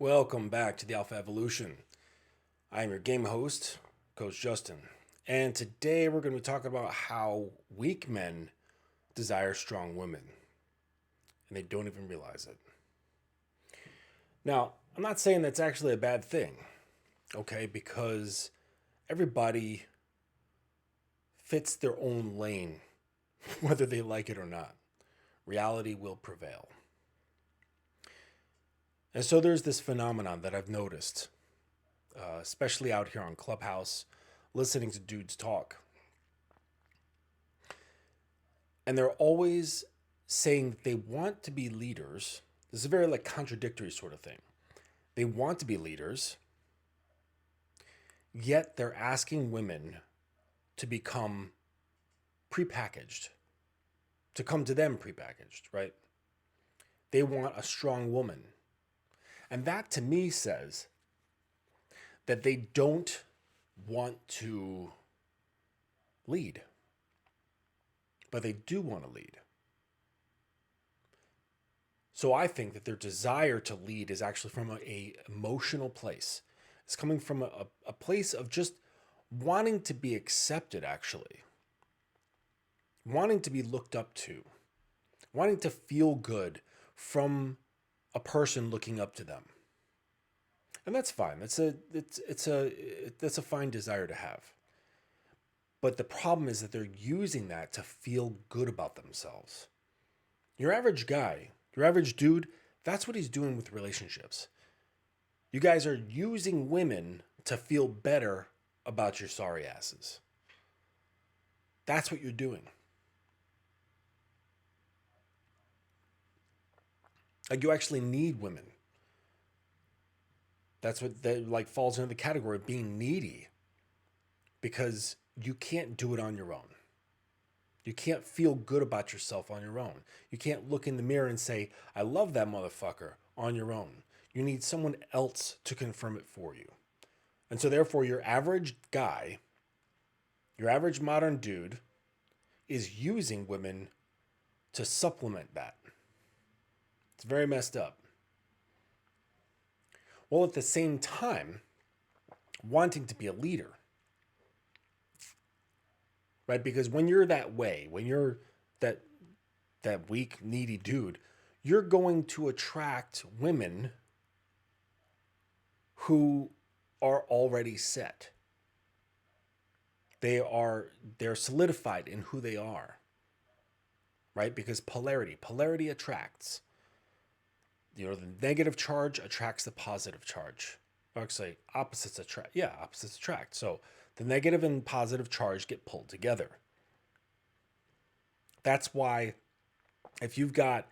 Welcome back to the Alpha Evolution. I am your game host, Coach Justin, and today we're going to be talking about how weak men desire strong women, and they don't even realize it. Now, I'm not saying that's actually a bad thing, okay, because everybody fits their own lane, whether they like it or not. Reality will prevail. And so there's this phenomenon that I've noticed, especially out here on Clubhouse, listening to dudes talk. And they're always saying that they want to be leaders. This is a very contradictory sort of thing. They want to be leaders, yet they're asking women to become prepackaged, to come to them prepackaged, right? They want a strong woman. And that to me says that they don't want to lead, but they do want to lead. So I think that their desire to lead is actually from a emotional place. It's coming from a place of just wanting to be accepted, actually. Wanting to be looked up to. Wanting to feel good from a person looking up to them. And that's fine. That's a fine desire to have. But the problem is that they're using that to feel good about themselves. Your average guy, your average dude, that's what he's doing with relationships. You guys are using women to feel better about your sorry asses. That's what you're doing. Like, you actually need women. That's what that falls into the category of being needy, because you can't do it on your own. You can't feel good about yourself on your own. You can't look in the mirror and say, I love that motherfucker on your own. You need someone else to confirm it for you. And so therefore your average guy, your average modern dude, is using women to supplement that. It's very messed up. While at the same time, wanting to be a leader, right? Because when you're that way, when you're that weak, needy dude, you're going to attract women who are already set. They're solidified in who they are, right? Because polarity attracts. The negative charge attracts the positive charge. Actually, opposites attract. Yeah, opposites attract. So the negative and positive charge get pulled together. That's why if you've got,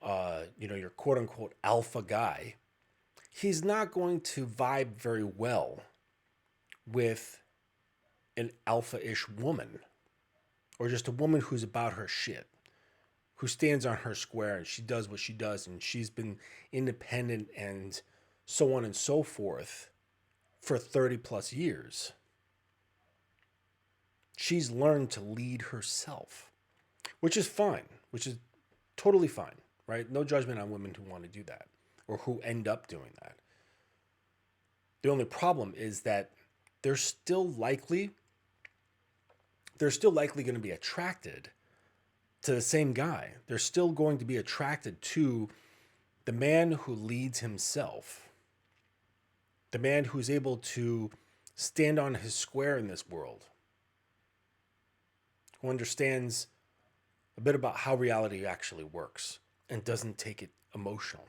your quote unquote alpha guy, he's not going to vibe very well with an alpha-ish woman, or just a woman who's about her shit, who stands on her square and she does what she does and she's been independent and so on and so forth for 30 plus years. She's learned to lead herself, which is fine, which is totally fine, right? No judgment on women who want to do that or who end up doing that. The only problem is that they're still likely going to be attracted to the same guy. They're still going to be attracted to the man who leads himself, the man who's able to stand on his square in this world, who understands a bit about how reality actually works and doesn't take it emotional.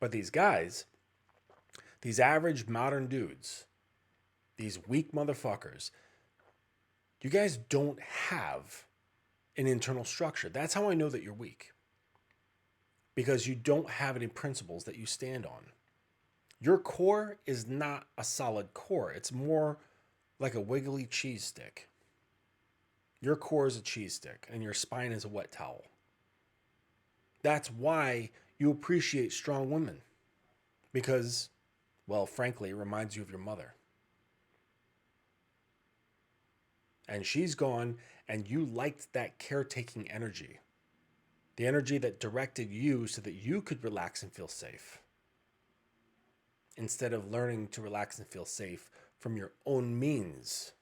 But these guys, these average modern dudes, these weak motherfuckers, you guys don't have an internal structure. That's how I know that you're weak. Because you don't have any principles that you stand on. Your core is not a solid core. It's more like a wiggly cheese stick. Your core is a cheese stick and your spine is a wet towel. That's why you appreciate strong women. Because, well, frankly, it reminds you of your mother. And she's gone, and you liked that caretaking energy. The energy that directed you so that you could relax and feel safe, instead of learning to relax and feel safe from your own means.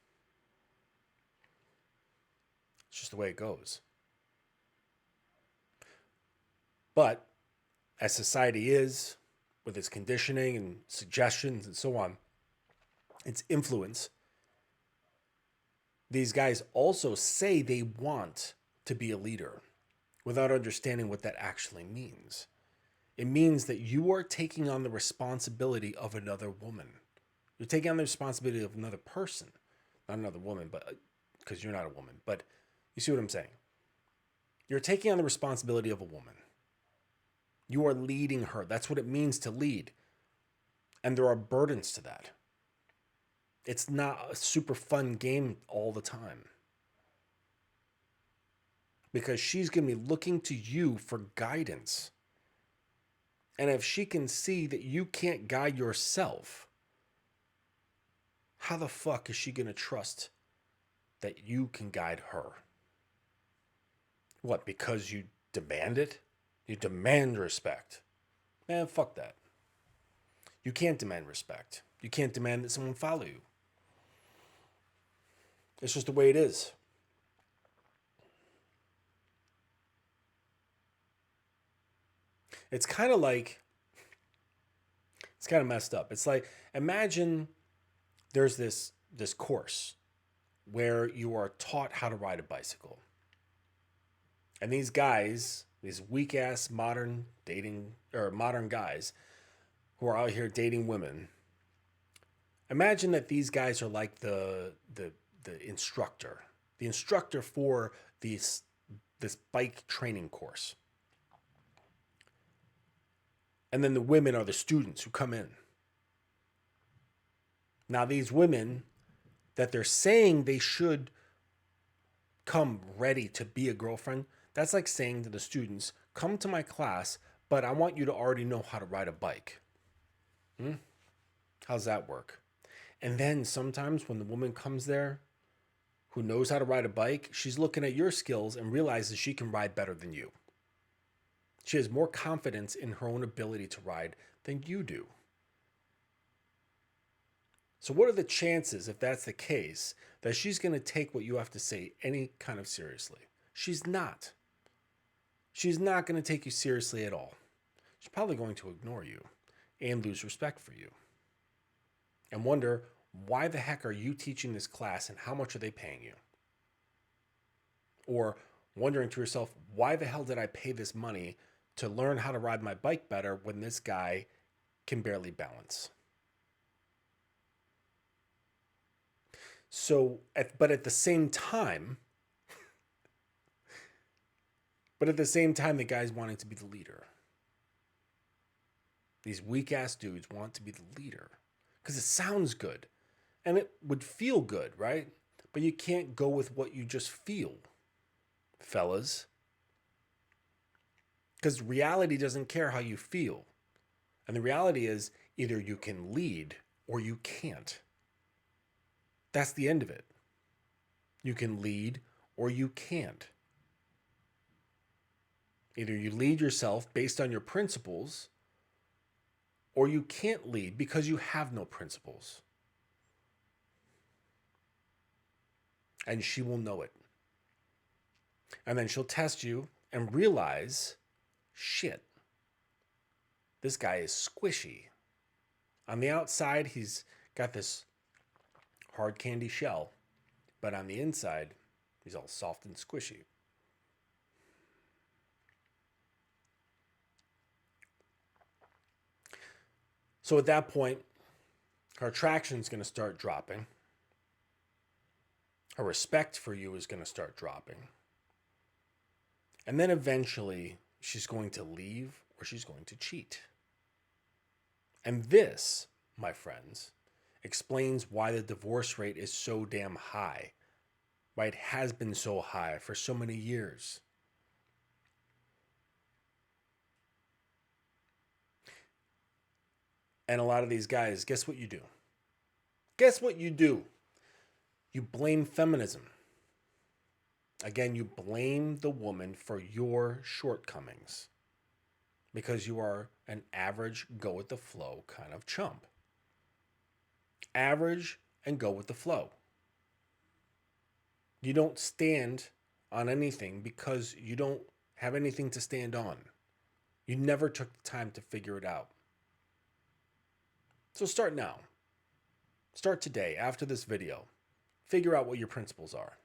It's just the way it goes. But as society is, with its conditioning and suggestions and so on, its influence, these guys also say they want to be a leader without understanding what that actually means. It means that you are taking on the responsibility of another woman. You're taking on the responsibility of another person. Not another woman, but because you're not a woman. But you see what I'm saying? You're taking on the responsibility of a woman. You are leading her. That's what it means to lead. And there are burdens to that. It's not a super fun game all the time. Because she's going to be looking to you for guidance. And if she can see that you can't guide yourself, how the fuck is she going to trust that you can guide her? What, because you demand it? You demand respect. Man, fuck that. You can't demand respect. You can't demand that someone follow you. It's just the way it is. It's kind of messed up. It's like, imagine there's this course where you are taught how to ride a bicycle. And these guys, these weak ass modern guys who are out here dating women, imagine that these guys are like the instructor for this bike training course. And then the women are the students who come in. Now, these women that they're saying they should come ready to be a girlfriend, that's like saying to the students, come to my class, but I want you to already know how to ride a bike. How's that work? And then sometimes when the woman comes there who knows how to ride a bike, she's looking at your skills and realizes she can ride better than you. She has more confidence in her own ability to ride than you do. So what are the chances, if that's the case, that she's going to take what you have to say any kind of seriously? She's not. She's not going to take you seriously at all. She's probably going to ignore you and lose respect for you. And wonder, why the heck are you teaching this class and how much are they paying you? Or wondering to yourself, why the hell did I pay this money to learn how to ride my bike better when this guy can barely balance? So, but at the same time, the guy's wanting to be the leader. These weak ass dudes want to be the leader because it sounds good and it would feel good, right? But you can't go with what you just feel, fellas. Because reality doesn't care how you feel. And the reality is either you can lead or you can't. That's the end of it. You can lead or you can't. Either you lead yourself based on your principles, or you can't lead because you have no principles. And she will know it. And then she'll test you and realize, shit, this guy is squishy. On the outside, he's got this hard candy shell, but on the inside, he's all soft and squishy. So at that point, her attraction is going to start dropping. Her respect for you is going to start dropping. And then eventually, she's going to leave or she's going to cheat. And this, my friends, explains why the divorce rate is so damn high. Why it has been so high for so many years. And a lot of these guys, guess what you do? Guess what you do? You blame feminism. Again, you blame the woman for your shortcomings because you are an average, go with the flow kind of chump. Average and go with the flow. You don't stand on anything because you don't have anything to stand on. You never took the time to figure it out. So start now. Start today after this video. Figure out what your principles are.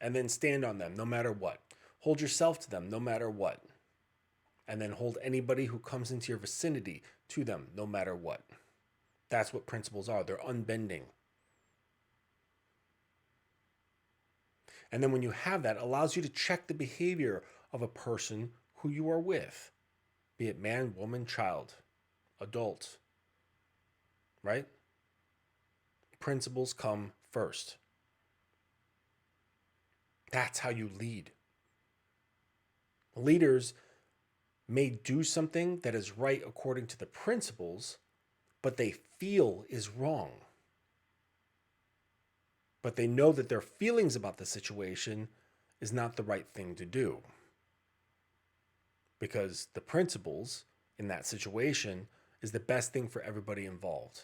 And then stand on them no matter what. Hold yourself to them no matter what. And then hold anybody who comes into your vicinity to them no matter what. That's what principles are. They're unbending. And then when you have that, it allows you to check the behavior of a person who you are with, be it man, woman, child, adult, right? Principles come first. That's how you lead. Leaders may do something that is right according to the principles, but they feel is wrong. But they know that their feelings about the situation is not the right thing to do. Because the principles in that situation is the best thing for everybody involved.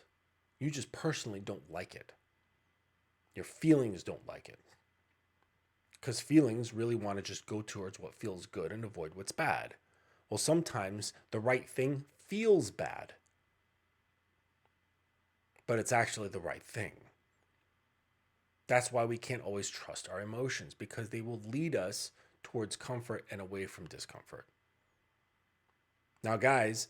You just personally don't like it. Your feelings don't like it. Because feelings really want to just go towards what feels good and avoid what's bad. Well, sometimes the right thing feels bad, but it's actually the right thing. That's why we can't always trust our emotions, because they will lead us towards comfort and away from discomfort. Now, guys,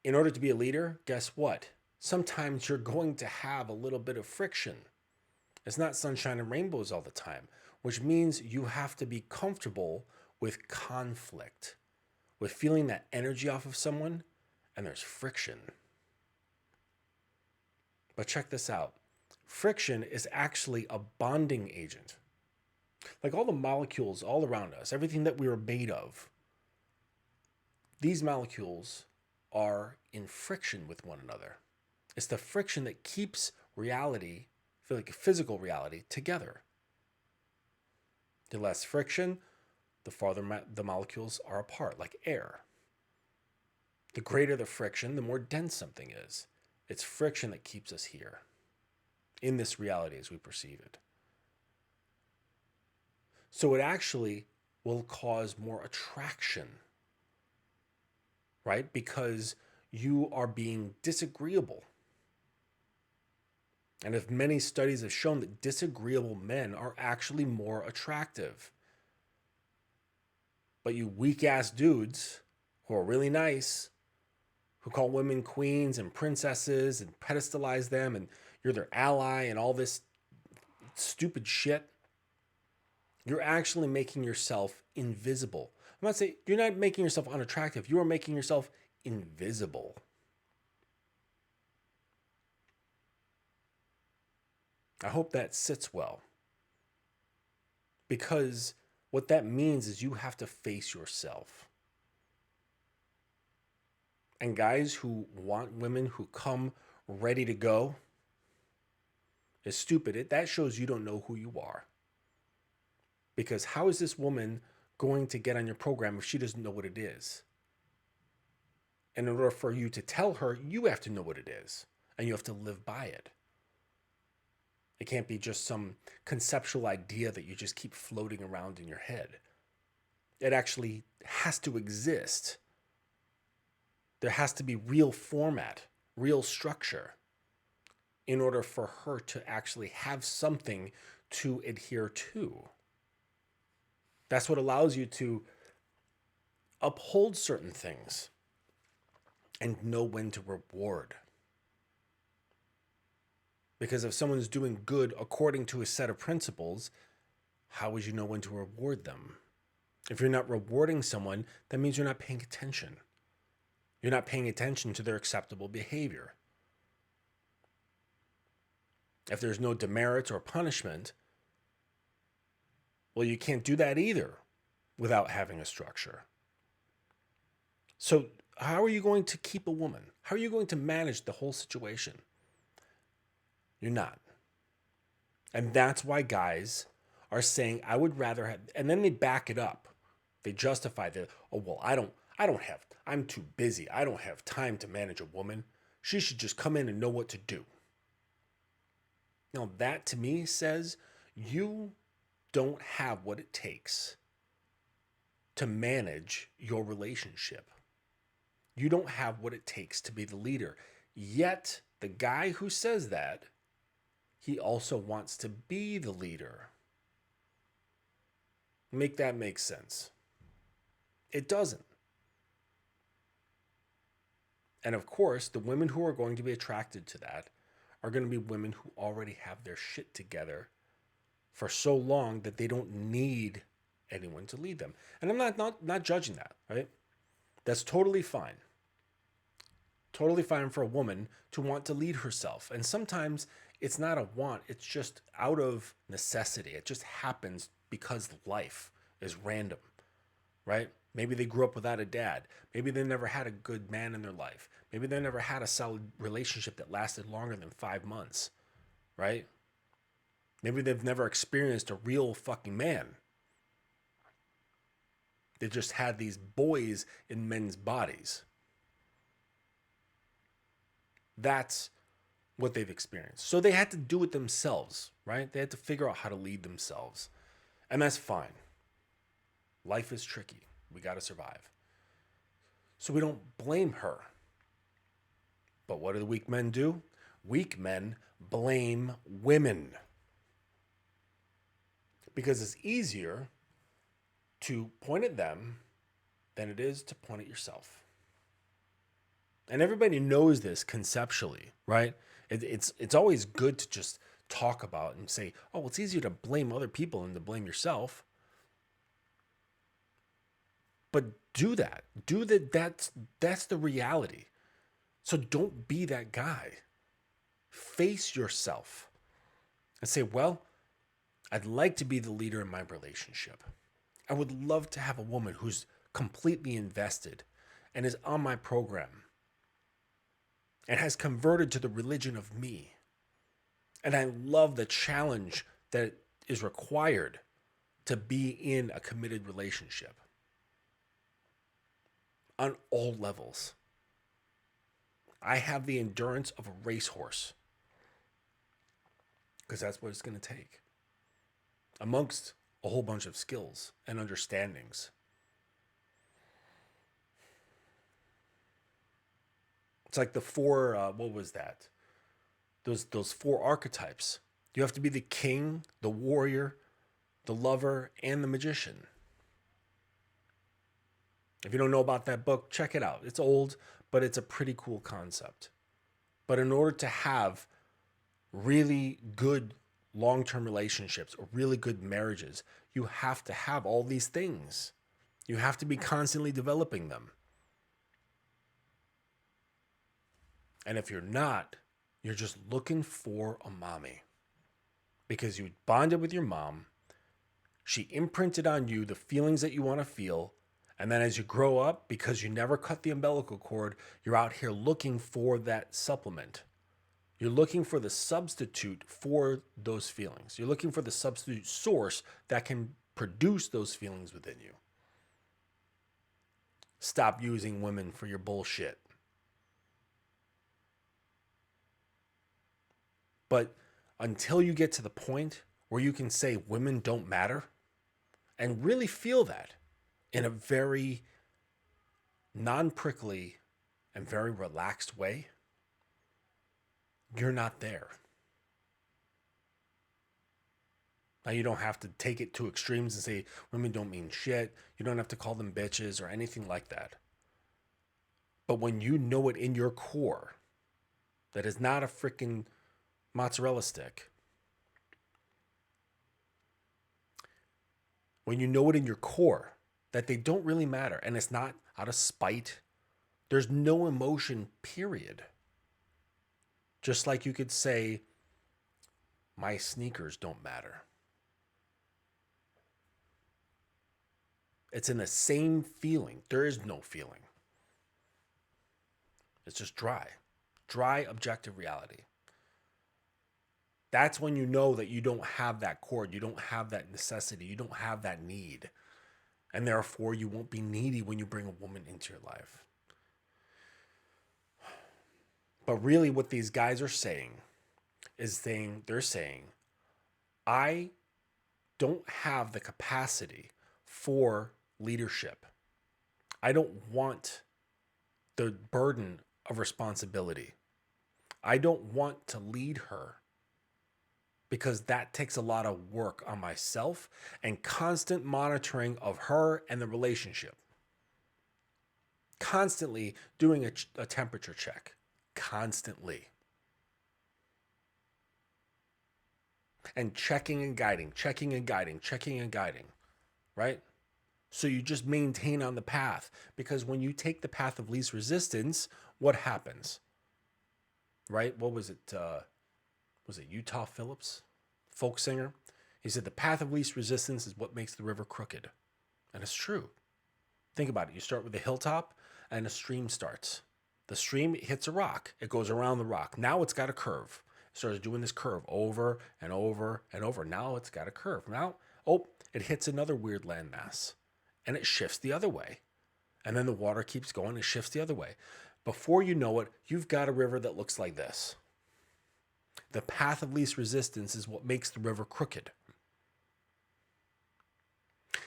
in order to be a leader, guess what? Sometimes you're going to have a little bit of friction. It's not sunshine and rainbows all the time, which means you have to be comfortable with conflict, with feeling that energy off of someone, and there's friction. But check this out. Friction is actually a bonding agent. Like all the molecules all around us, everything that we are made of, these molecules are in friction with one another. It's the friction that keeps reality, like physical reality, together. The less friction, the farther the molecules are apart, like air. The greater the friction, the more dense something is. It's friction that keeps us here, in this reality as we perceive it. So it actually will cause more attraction, right? Because you are being disagreeable. And if many studies have shown that disagreeable men are actually more attractive. But you weak ass dudes who are really nice, who call women queens and princesses and pedestalize them and you're their ally and all this stupid shit, you're actually making yourself invisible. I'm not saying you're not making yourself unattractive. You are making yourself invisible. I hope that sits well. Because what that means is you have to face yourself. And guys who want women who come ready to go is stupid. That shows you don't know who you are. Because how is this woman going to get on your program if she doesn't know what it is? And in order for you to tell her, you have to know what it is. And you have to live by it. It can't be just some conceptual idea that you just keep floating around in your head. It actually has to exist. There has to be real format, real structure, in order for her to actually have something to adhere to. That's what allows you to uphold certain things and know when to reward. Because if someone's doing good according to a set of principles, how would you know when to reward them? If you're not rewarding someone, that means you're not paying attention. You're not paying attention to their acceptable behavior. If there's no demerit or punishment, well, you can't do that either without having a structure. So how are you going to keep a woman? How are you going to manage the whole situation? You're not. And that's why guys are saying, I would rather have, and then they back it up. They justify the, oh, well, I'm too busy. I don't have time to manage a woman. She should just come in and know what to do. Now, that to me says you don't have what it takes to manage your relationship. You don't have what it takes to be the leader. Yet, the guy who says that, he also wants to be the leader. Make that make sense. It doesn't. And of course, the women who are going to be attracted to that are going to be women who already have their shit together for so long that they don't need anyone to lead them. And I'm not judging that, right? That's totally fine. Totally fine for a woman to want to lead herself. And sometimes it's not a want, it's just out of necessity. It just happens because life is random, right? Maybe they grew up without a dad. Maybe they never had a good man in their life. Maybe they never had a solid relationship that lasted longer than 5 months, right? Maybe they've never experienced a real fucking man. They just had these boys in men's bodies. That's what they've experienced. So they had to do it themselves, right? They had to figure out how to lead themselves. And that's fine. Life is tricky. We got to survive. So we don't blame her. But what do the weak men do? Weak men blame women. Because it's easier to point at them than it is to point at yourself. And everybody knows this conceptually, right? It's always good to just talk about and say, oh, it's easier to blame other people than to blame yourself. But do that. Do that. That's the reality. So don't be that guy. Face yourself and say, well, I'd like to be the leader in my relationship. I would love to have a woman who's completely invested and is on my program and has converted to the religion of me. And I love the challenge that is required to be in a committed relationship on all levels. I have the endurance of a racehorse because that's what it's going to take, amongst a whole bunch of skills and understandings. It's like the four, what was that? Those four archetypes. You have to be the king, the warrior, the lover, and the magician. If you don't know about that book, check it out. It's old, but it's a pretty cool concept. But in order to have really good long-term relationships or really good marriages, you have to have all these things. You have to be constantly developing them. And if you're not, you're just looking for a mommy. Because you bonded with your mom, she imprinted on you the feelings that you want to feel, and then as you grow up, because you never cut the umbilical cord, you're out here looking for that supplement. You're looking for the substitute for those feelings. You're looking for the substitute source that can produce those feelings within you. Stop using women for your bullshit. But until you get to the point where you can say women don't matter and really feel that in a very non-prickly and very relaxed way, you're not there. Now, you don't have to take it to extremes and say women don't mean shit. You don't have to call them bitches or anything like that. But when you know it in your core, that is not a freaking mozzarella stick. When you know it in your core that they don't really matter and it's not out of spite, there's no emotion, period. Just like you could say, my sneakers don't matter. It's in the same feeling. There is no feeling. It's just dry objective reality. That's when you know that you don't have that cord, you don't have that necessity, you don't have that need. And therefore, you won't be needy when you bring a woman into your life. But really, what these guys are saying is they're saying, I don't have the capacity for leadership. I don't want the burden of responsibility. I don't want to lead her because that takes a lot of work on myself and constant monitoring of her and the relationship. Constantly doing a temperature check. Constantly. And checking and guiding, checking and guiding, checking and guiding, right? So you just maintain on the path, because when you take the path of least resistance, what happens? Right? What was it? Was it Utah Phillips, folk singer? He said the path of least resistance is what makes the river crooked. And it's true. Think about it. You start with the hilltop and a stream starts. The stream hits a rock. It goes around the rock. Now it's got a curve. It starts doing this curve over and over and over. Now it's got a curve. Now, it hits another weird landmass and it shifts the other way. And then the water keeps going. It shifts the other way. Before you know it, you've got a river that looks like this. The path of least resistance is what makes the river crooked.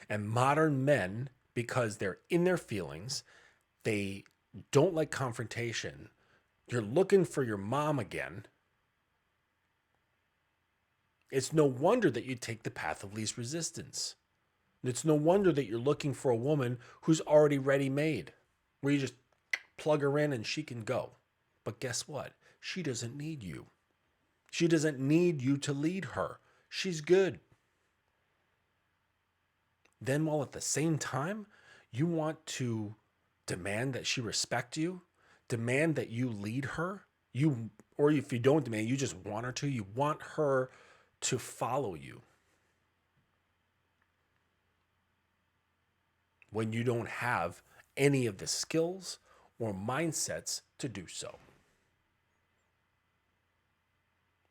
And modern men, because they're in their feelings, they don't like confrontation. You're looking for your mom again. It's no wonder that you take the path of least resistance. It's no wonder that you're looking for a woman who's already ready-made, where you just plug her in and she can go. But guess what? She doesn't need you. She doesn't need you to lead her. She's good. Then, while at the same time, you want to demand that she respect you, demand that you lead her, or if you don't demand, you just want her to, you want her to follow you. When you don't have any of the skills or mindsets to do so.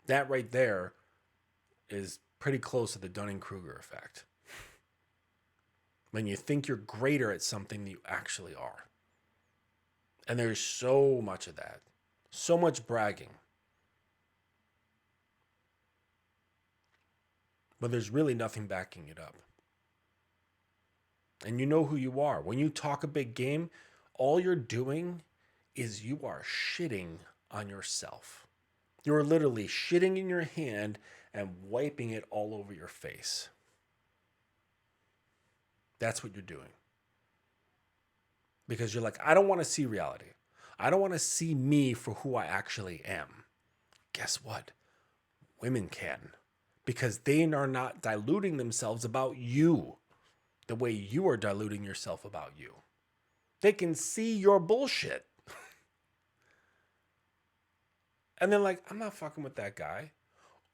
That right there is pretty close to the Dunning-Kruger effect. When you think you're greater at something than you actually are. And there's so much of that. So much bragging. But there's really nothing backing it up. And you know who you are. When you talk a big game, all you're doing is you are shitting on yourself. You're literally shitting in your hand and wiping it all over your face. That's what you're doing. Because you're like, I don't want to see reality. I don't want to see me for who I actually am. Guess what? Women can. Because they are not diluting themselves about you the way you are diluting yourself about you. They can see your bullshit. And they're like, I'm not fucking with that guy.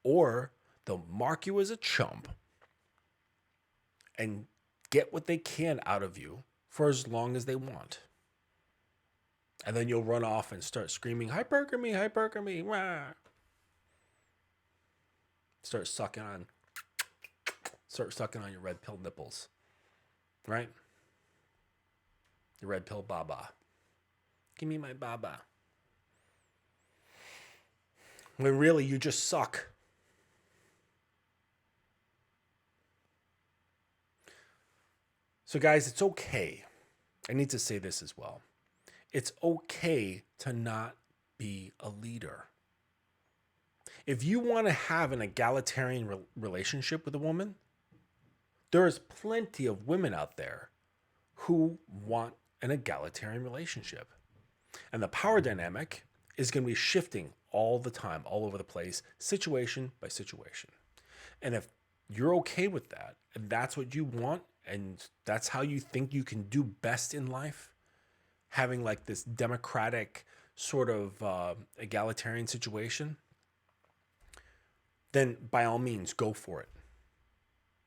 Or they'll mark you as a chump and get what they can out of you for as long as they want. And then you'll run off and start screaming, hypergamy, hypergamy, rah. Start sucking on your red pill nipples. Right? The red pill baba. Give me my baba. When really you just suck. So guys, it's okay. I need to say this as well. It's okay to not be a leader. If you want to have an egalitarian relationship with a woman, there is plenty of women out there who want an egalitarian relationship. And the power dynamic is going to be shifting all the time, all over the place, situation by situation. And if you're okay with that, and that's what you want, and that's how you think you can do best in life, having like this democratic sort of egalitarian situation, then by all means, go for it.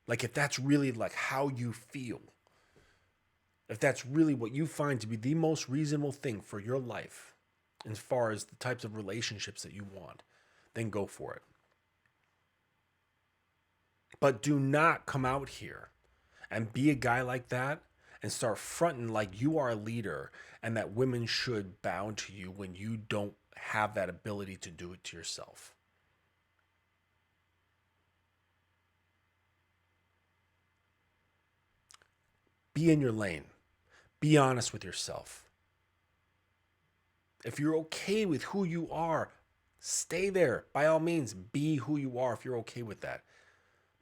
Like if that's really like how you feel, if that's really what you find to be the most reasonable thing for your life, as far as the types of relationships that you want, then go for it. But do not come out here and be a guy like that and start fronting like you are a leader and that women should bow to you when you don't have that ability to do it to yourself. Be in your lane. Be honest with yourself. If you're okay with who you are, stay there. By all means, be who you are if you're okay with that.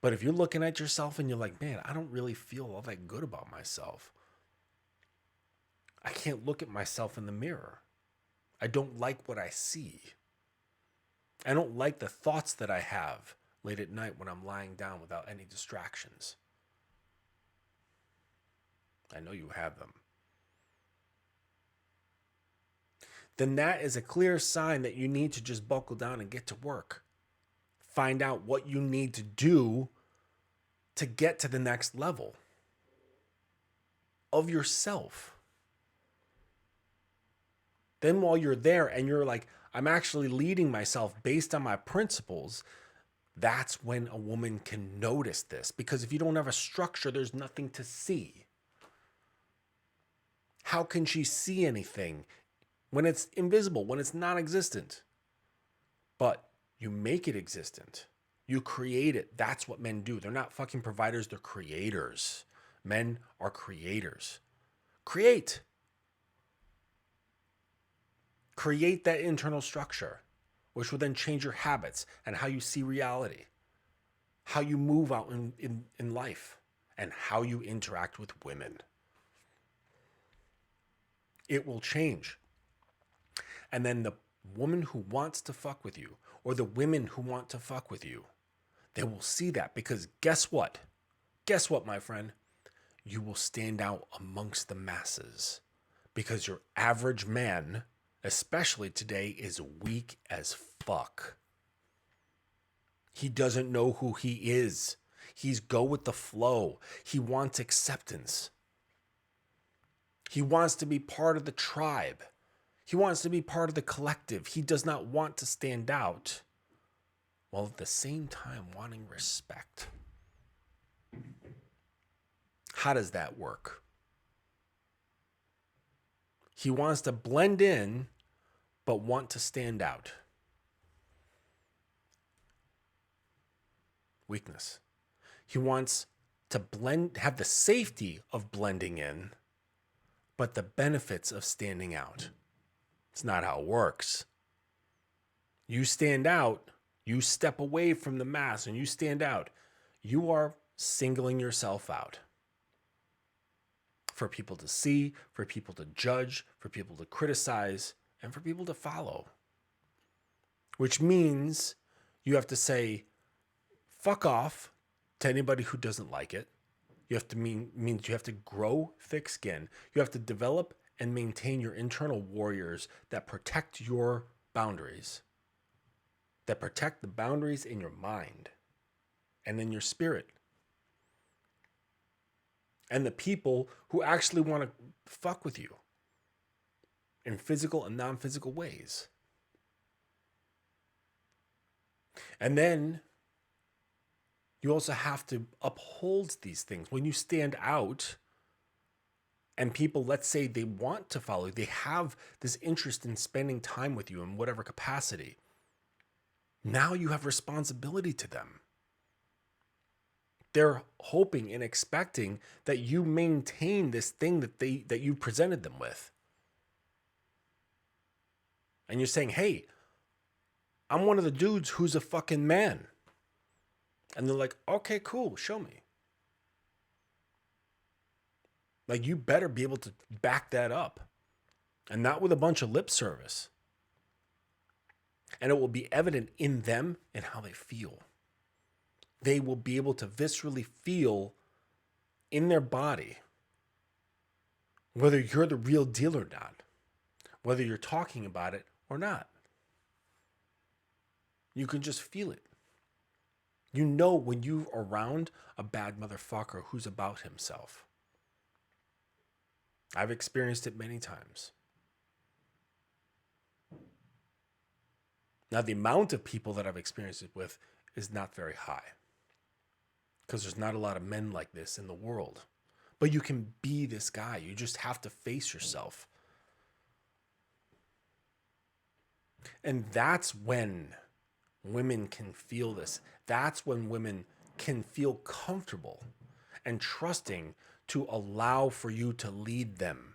But if you're looking at yourself and you're like, man, I don't really feel all that good about myself. I can't look at myself in the mirror. I don't like what I see. I don't like the thoughts that I have late at night when I'm lying down without any distractions. I know you have them. Then that is a clear sign that you need to just buckle down and get to work. Find out what you need to do to get to the next level of yourself. Then while you're there and you're like, I'm actually leading myself based on my principles, that's when a woman can notice this. Because if you don't have a structure, there's nothing to see. How can she see anything when it's invisible, when it's non-existent? But you make it existent. You create it. That's what men do. They're not fucking providers, they're creators. Men are creators. Create. Create that internal structure, which will then change your habits and how you see reality, how you move out in life, and how you interact with women. It will change. And then the woman who wants to fuck with you, or the women who want to fuck with you, they will see that because guess what? Guess what, my friend? You will stand out amongst the masses because your average man, especially today, is weak as fuck. He doesn't know who he is. He's go with the flow. He wants acceptance. He wants to be part of the tribe. He wants to be part of the collective. He does not want to stand out while at the same time wanting respect. How does that work? He wants to blend in, but want to stand out. Weakness. He wants to blend, have the safety of blending in, but the benefits of standing out. It's not how it works. You stand out, you step away from the mass and you stand out. You are singling yourself out for people to see, for people to judge, for people to criticize, and for people to follow. Which means you have to say, fuck off to anybody who doesn't like it. You have to means you have to grow thick skin. You have to develop and maintain your internal warriors that protect your boundaries, that protect the boundaries in your mind and in your spirit. And the people who actually want to fuck with you in physical and non-physical ways. And then you also have to uphold these things. When you stand out and people, let's say they want to follow you, they have this interest in spending time with you in whatever capacity. Now you have responsibility to them. They're hoping and expecting that you maintain this thing that you presented them with. And you're saying, hey, I'm one of the dudes who's a fucking man. And they're like, okay, cool, show me. Like, you better be able to back that up. And not with a bunch of lip service. And it will be evident in them and how they feel. They will be able to viscerally feel in their body whether you're the real deal or not, whether you're talking about it or not. You can just feel it. You know when you're around a bad motherfucker who's about himself. I've experienced it many times. Now, the amount of people that I've experienced it with is not very high. because there's not a lot of men like this in the world. But you can be this guy. You just have to face yourself. And that's when women can feel this. That's when women can feel comfortable and trusting to allow for you to lead them.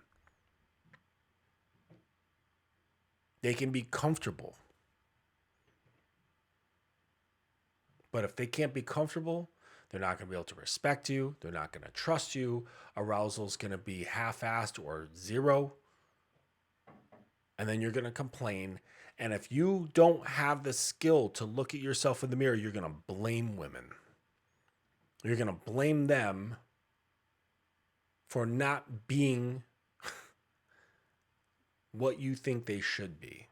They can be comfortable. But if they can't be comfortable, they're not going to be able to respect you. They're not going to trust you. Arousal is going to be half-assed or zero. And then you're going to complain. And if you don't have the skill to look at yourself in the mirror, you're going to blame women. You're going to blame them for not being what you think they should be.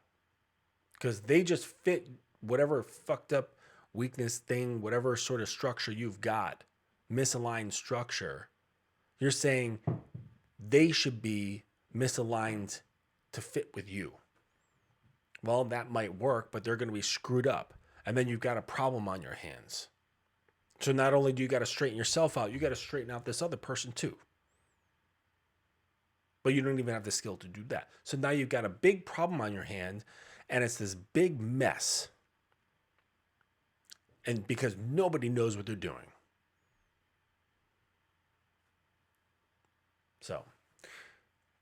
Because they just fit whatever fucked up weakness thing, whatever sort of structure you've got, misaligned structure. You're saying they should be misaligned to fit with you. Well, that might work, but they're going to be screwed up. And then you've got a problem on your hands. So not only do you got to straighten yourself out, you got to straighten out this other person too. But you don't even have the skill to do that. So now you've got a big problem on your hand, and it's this big mess. And because nobody knows what they're doing. So,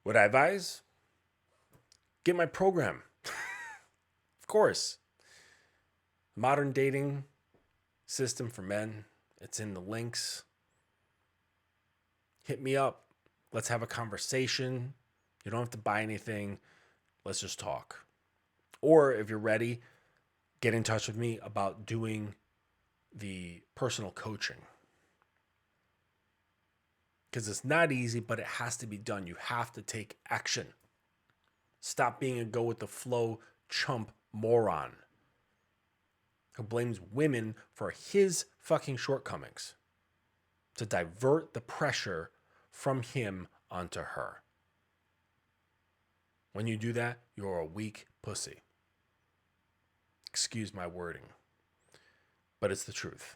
would I advise? Get my program. Of course. Modern dating system for men. It's in the links. Hit me up. Let's have a conversation. You don't have to buy anything. Let's just talk. Or if you're ready, get in touch with me about doing the personal coaching. Because it's not easy, but it has to be done. You have to take action. Stop being a go with the flow chump moron who blames women for his fucking shortcomings to divert the pressure from him onto her. When you do that, you're a weak pussy. Excuse my wording, but it's the truth.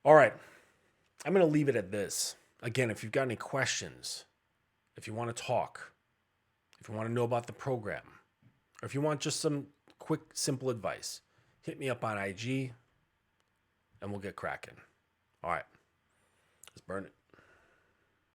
All right, I'm going to leave it at this. Again, if you've got any questions, if you want to talk, if you want to know about the program, or if you want just some quick, simple advice, hit me up on IG and we'll get cracking. All right, let's burn it.